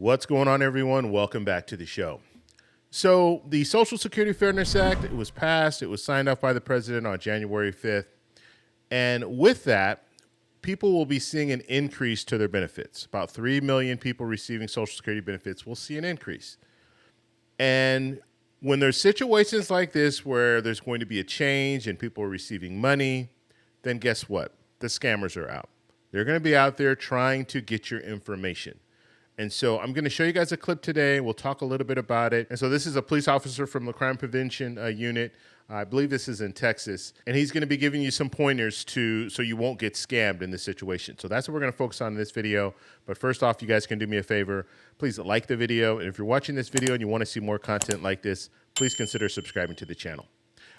What's going on, everyone? Welcome back to the show. So the Social Security Fairness Act, it was passed. It was signed off by the president on January 5th. And with that, people will be seeing an increase to their benefits. About 3 million people receiving Social Security benefits will see an increase. And when there's situations like this where there's going to be a change and people are receiving money, then guess what? The scammers are out. They're going to be out there trying to get your information. And so I'm going to show you guys a clip today. We'll talk a little bit about it. And so this is a police officer from the Crime Prevention Unit. I believe this is in Texas. And he's going to be giving you some pointers so you won't get scammed in this situation. So that's what we're going to focus on in this video. But first off, you guys can do me a favor. Please like the video. And if you're watching this video and you want to see more content like this, please consider subscribing to the channel.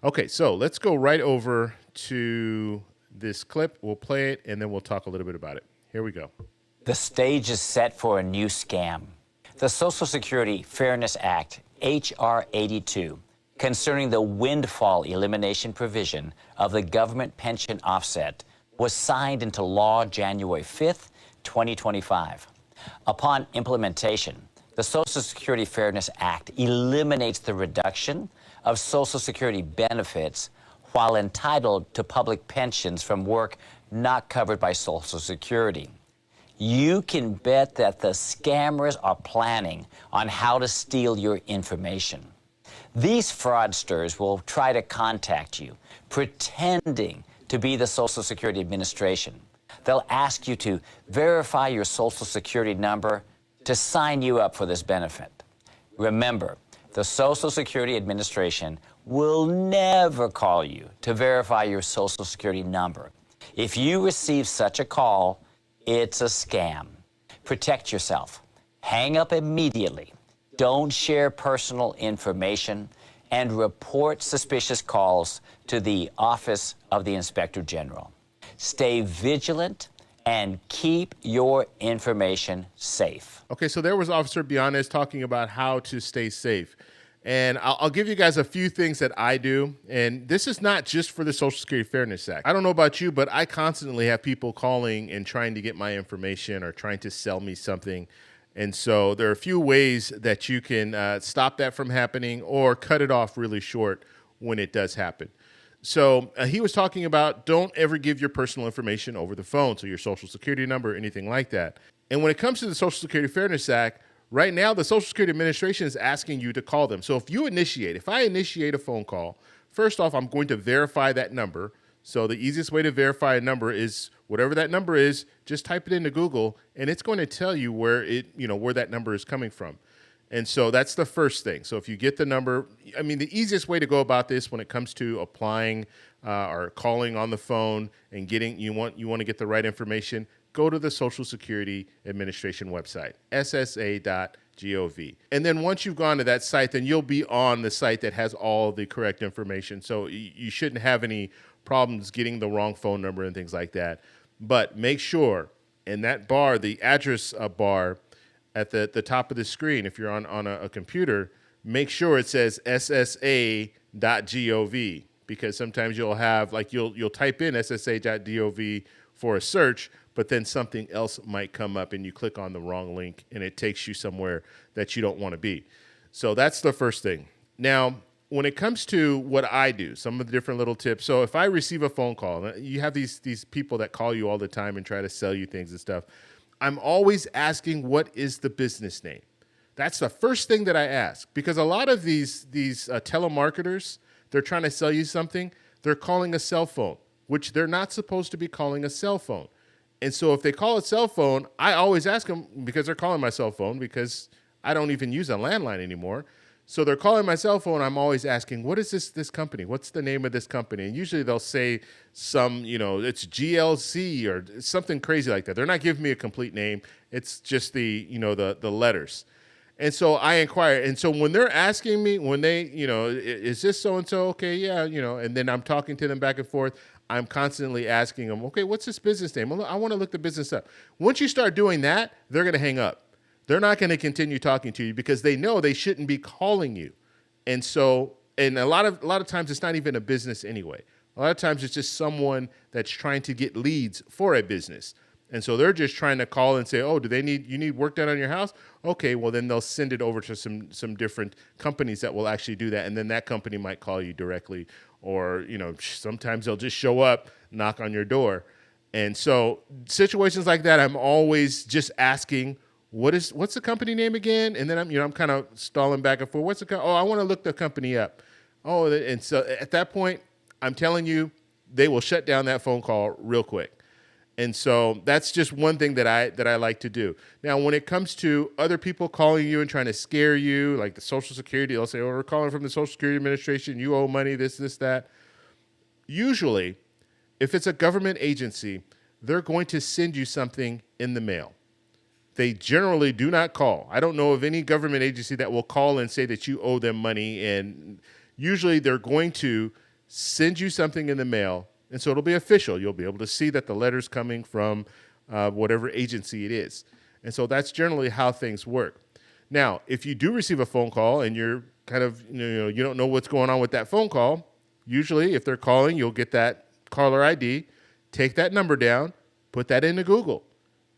Okay, so let's go right over to this clip. We'll play it, and then we'll talk a little bit about it. Here we go. The stage is set for a new scam. The Social Security Fairness Act, H.R. 82, concerning the windfall elimination provision of the government pension offset, was signed into law January 5th, 2025. Upon implementation, the Social Security Fairness Act eliminates the reduction of Social Security benefits while entitled to public pensions from work not covered by Social Security. You can bet that the scammers are planning on how to steal your information. These fraudsters will try to contact you, pretending to be the Social Security Administration. They'll ask you to verify your Social Security number to sign you up for this benefit. Remember, the Social Security Administration will never call you to verify your Social Security number. If you receive such a call, it's a scam. Protect yourself. Hang up immediately. Don't share personal information, and report suspicious calls to the Office of the Inspector General. Stay vigilant and keep your information safe. Okay, so there was Officer Biones talking about how to stay safe. And I'll give you guys a few things that I do. And this is not just for the Social Security Fairness Act. I don't know about you, but I constantly have people calling and trying to get my information or trying to sell me something. And so there are a few ways that you can stop that from happening or cut it off really short when it does happen. So he was talking about don't ever give your personal information over the phone, so your Social Security number, anything like that. And when it comes to the Social Security Fairness Act, right now, the Social Security Administration is asking you to call them. So if I initiate a phone call, first off, I'm going to verify that number. So the easiest way to verify a number is whatever that number is, just type it into Google, and it's going to tell you where that number is coming from. And so that's the first thing. So if you get the number, I mean, the easiest way to go about this when it comes to applying or calling on the phone and you want to get the right information, go to the Social Security Administration website, ssa.gov. And then once you've gone to that site, then you'll be on the site that has all the correct information. So you shouldn't have any problems getting the wrong phone number and things like that. But make sure in that bar, the address bar at the top of the screen, if you're on a computer, make sure it says ssa.gov, because sometimes you'll have, like, you'll type in ssa.gov for a search, but then something else might come up and you click on the wrong link and it takes you somewhere that you don't want to be. So that's the first thing. Now, when it comes to what I do, some of the different little tips. So if I receive a phone call, you have these people that call you all the time and try to sell you things and stuff. I'm always asking, what is the business name? That's the first thing that I ask, because a lot of these telemarketers, they're trying to sell you something. They're calling a cell phone, which they're not supposed to be calling a cell phone. And so if they call a cell phone, I always ask them, because they're calling my cell phone, because I don't even use a landline anymore. So they're calling my cell phone. I'm always asking, what is this company? What's the name of this company? And usually they'll say some, it's GLC or something crazy like that. They're not giving me a complete name. It's just the letters. And so I inquire. And so when they're asking me, when they, is this so-and-so? Okay, yeah, and then I'm talking to them back and forth. I'm constantly asking them, okay, what's this business name? I want to look the business up. Once you start doing that, they're going to hang up. They're not going to continue talking to you because they know they shouldn't be calling you. And so, and a lot of times it's not even a business anyway. A lot of times it's just someone that's trying to get leads for a business. And so they're just trying to call and say, oh, you need work done on your house? Okay, well then they'll send it over to some different companies that will actually do that. And then that company might call you directly, or, sometimes they'll just show up, knock on your door. And so situations like that, I'm always just asking, what's the company name again? And then I'm kind of stalling back and forth. I want to look the company up. Oh, and so at that point, I'm telling you, they will shut down that phone call real quick. And so that's just one thing that I like to do. Now, when it comes to other people calling you and trying to scare you, like the Social Security, they'll say, oh, we're calling from the Social Security Administration. You owe money, this, that. Usually, if it's a government agency, they're going to send you something in the mail. They generally do not call. I don't know of any government agency that will call and say that you owe them money. And usually they're going to send you something in the mail. And so it'll be official. You'll be able to see that the letter's coming from whatever agency it is. And so that's generally how things work. Now, if you do receive a phone call and you're kind of, you don't know what's going on with that phone call, usually if they're calling, you'll get that caller ID, take that number down, put that into Google.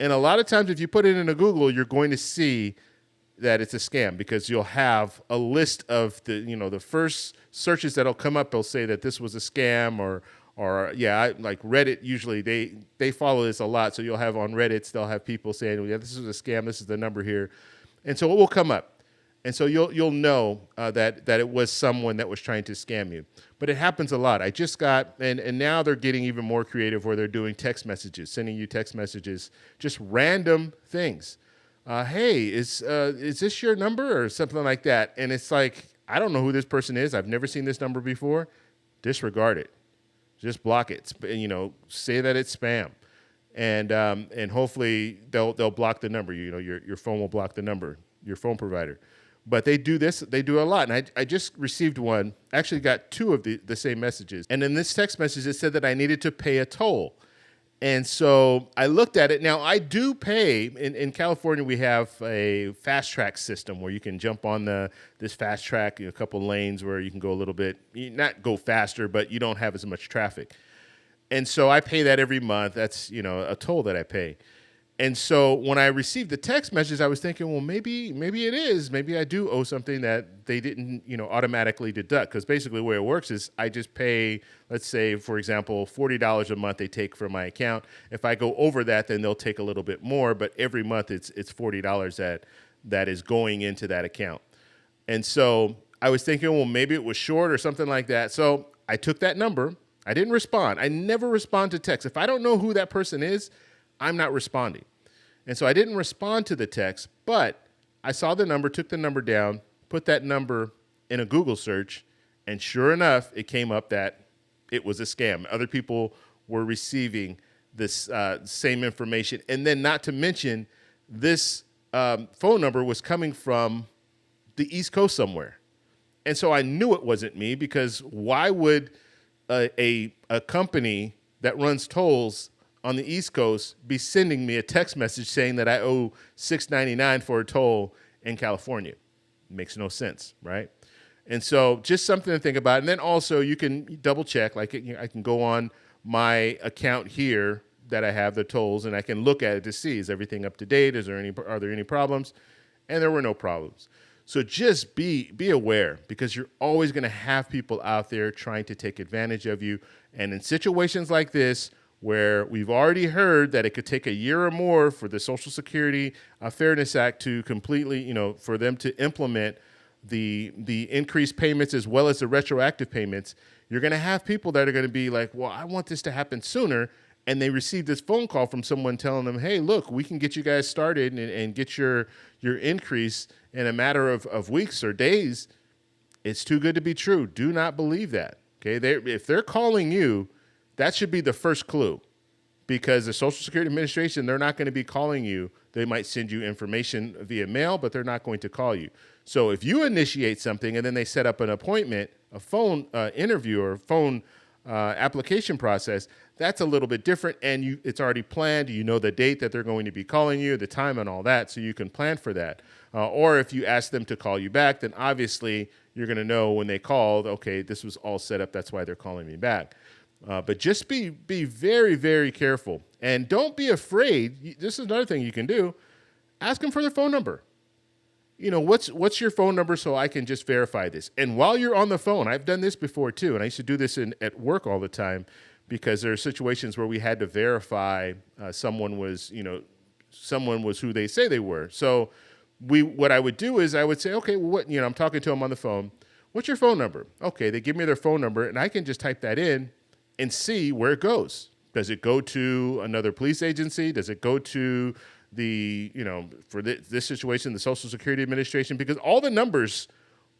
And a lot of times if you put it into Google, you're going to see that it's a scam, because you'll have a list of the first searches that'll come up. They'll say that this was a scam, or like Reddit, usually they follow this a lot. So you'll have on Reddit, they'll have people saying, yeah, this is a scam. This is the number here. And so it will come up. And so you'll know that it was someone that was trying to scam you. But it happens a lot. I just got, and now they're getting even more creative, where they're doing text messages, sending you text messages, just random things. Hey, is this your number, or something like that? And it's like, I don't know who this person is. I've never seen this number before. Disregard it. Just block it. Say that it's spam, and hopefully they'll block the number. Your phone will block the number, your phone provider. But they do this. They do a lot. And I just received one. Actually, got two of the same messages. And in this text message, it said that I needed to pay a toll. And so I looked at it. Now, I do pay. In California, we have a fast track system where you can jump on this fast track, a couple lanes where you can go a little bit, not go faster, but you don't have as much traffic. And so I pay that every month. That's, a toll that I pay. And so when I received the text message, I was thinking, well, maybe it is. Maybe I do owe something that they didn't, automatically deduct. Because basically the way it works is I just pay, let's say, for example, $40 a month they take from my account. If I go over that, then they'll take a little bit more. But every month it's $40 that is going into that account. And so I was thinking, well, maybe it was short or something like that. So I took that number. I didn't respond. I never respond to text. If I don't know who that person is, I'm not responding. And so I didn't respond to the text, but I saw the number, took the number down, put that number in a Google search, and sure enough, it came up that it was a scam. Other people were receiving this same information. And then not to mention, this phone number was coming from the East Coast somewhere. And so I knew it wasn't me, because why would a company that runs tolls on the East Coast be sending me a text message saying that I owe $6.99 for a toll in California? It makes no sense, right? And so just something to think about. And then also you can double check, like I can go on my account here that I have the tolls, and I can look at it to see, is everything up to date? Are there any problems? And there were no problems. So just be aware, because you're always going to have people out there trying to take advantage of you. And in situations like this, where we've already heard that it could take a year or more for the Social Security Fairness Act to completely, for them to implement the increased payments as well as the retroactive payments, you're going to have people that are going to be like, well, I want this to happen sooner. And they receive this phone call from someone telling them, hey, look, we can get you guys started and get your increase in a matter of weeks or days. It's too good to be true. Do not believe that. Okay, if they're calling you, that should be the first clue, because the Social Security Administration, they're not going to be calling you. They might send you information via mail, but they're not going to call you. So if you initiate something and then they set up an appointment, a phone interview or phone application process, that's a little bit different, and it's already planned. You know the date that they're going to be calling you, the time and all that, so you can plan for that. Or if you ask them to call you back, then obviously you're going to know when they called, okay, this was all set up, that's why they're calling me back. But just be very, very careful. And don't be afraid. This is another thing you can do. Ask them for their phone number. You know, what's your phone number so I can just verify this? And while you're on the phone, I've done this before too, and I used to do this at work all the time because there are situations where we had to verify someone was who they say they were. So what I would do is I would say, okay, well, I'm talking to them on the phone. What's your phone number? Okay, they give me their phone number, and I can just type that in and see where it goes. Does it go to another police agency? Does it go to for this situation, the Social Security Administration? Because all the numbers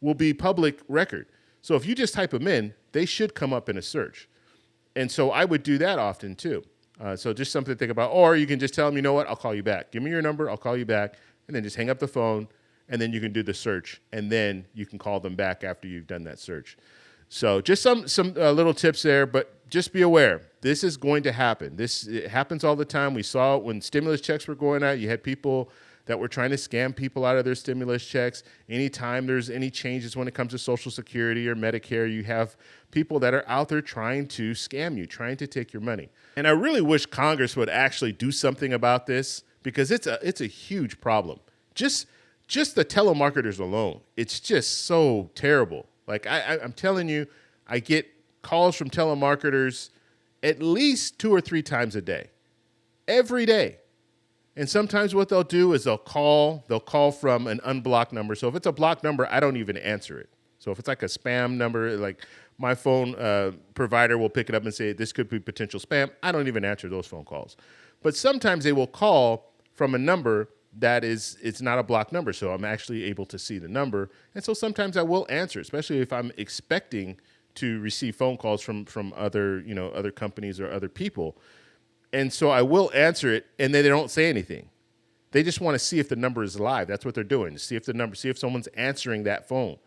will be public record. So if you just type them in, they should come up in a search. And so I would do that often too. So just something to think about. Or you can just tell them, you know what, I'll call you back. Give me your number, I'll call you back. And then just hang up the phone, and then you can do the search. And then you can call them back after you've done that search. So just some little tips there, but just be aware. This is going to happen. It happens all the time. We saw it when stimulus checks were going out. You had people that were trying to scam people out of their stimulus checks. Anytime there's any changes when it comes to Social Security or Medicare, you have people that are out there trying to scam you, trying to take your money. And I really wish Congress would actually do something about this because it's a huge problem. Just the telemarketers alone, it's just so terrible. Like I'm telling you, I get calls from telemarketers at least 2 or 3 times a day, every day. And sometimes what they'll do is they'll call from an unblocked number. So if it's a blocked number, I don't even answer it. So if it's like a spam number, like my phone provider will pick it up and say, this could be potential spam. I don't even answer those phone calls. But sometimes they will call from a number that it's not a blocked number, so I'm actually able to see the number. And so sometimes I will answer, especially if I'm expecting to receive phone calls from other companies or other people. And so I will answer it, and then they don't say anything. They just want to see if the number is live. That's what they're doing, see if someone's answering that phone.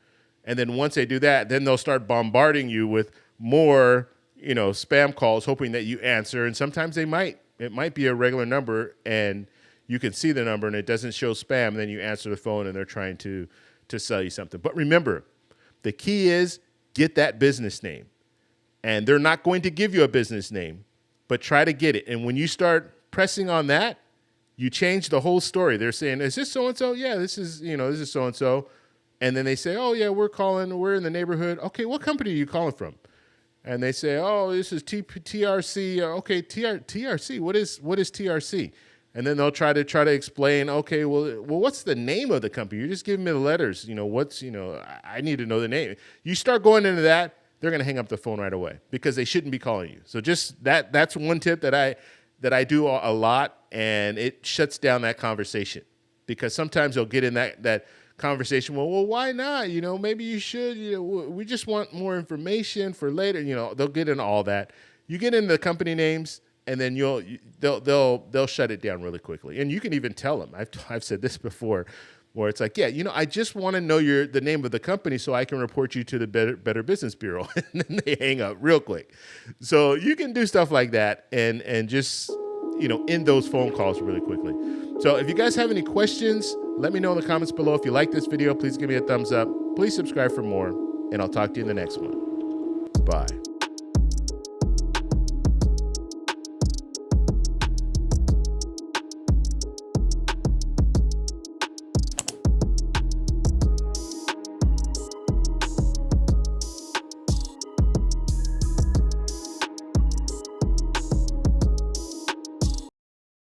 And then once they do that, then they'll start bombarding you with more, spam calls, hoping that you answer. And sometimes it might be a regular number, and you can see the number and it doesn't show spam, and then you answer the phone and they're trying to sell you something. But remember, the key is get that business name. And they're not going to give you a business name, but try to get it. And when you start pressing on that, you change the whole story. They're saying, is this so-and-so? Yeah, this is so-and-so. And then they say, oh yeah, we're in the neighborhood. Okay, what company are you calling from? And they say, oh, this is TRC. Okay, TRC, what is TRC? And then they'll try to explain, okay, well, what's the name of the company? You're just giving me the letters. I need to know the name. You start going into that, they're going to hang up the phone right away because they shouldn't be calling you. So just that's one tip that I do a lot, and it shuts down that conversation because sometimes they'll get in that conversation. Well, why not? Maybe you should. We just want more information for later. They'll get into all that. You get into the company names, and then they'll shut it down really quickly. And you can even tell them. I've said this before, where it's like, yeah, I just want to know the name of the company so I can report you to the Better Business Bureau. And then they hang up real quick. So you can do stuff like that and just end those phone calls really quickly. So if you guys have any questions, let me know in the comments below. If you like this video, please give me a thumbs up. Please subscribe for more, and I'll talk to you in the next one. Bye.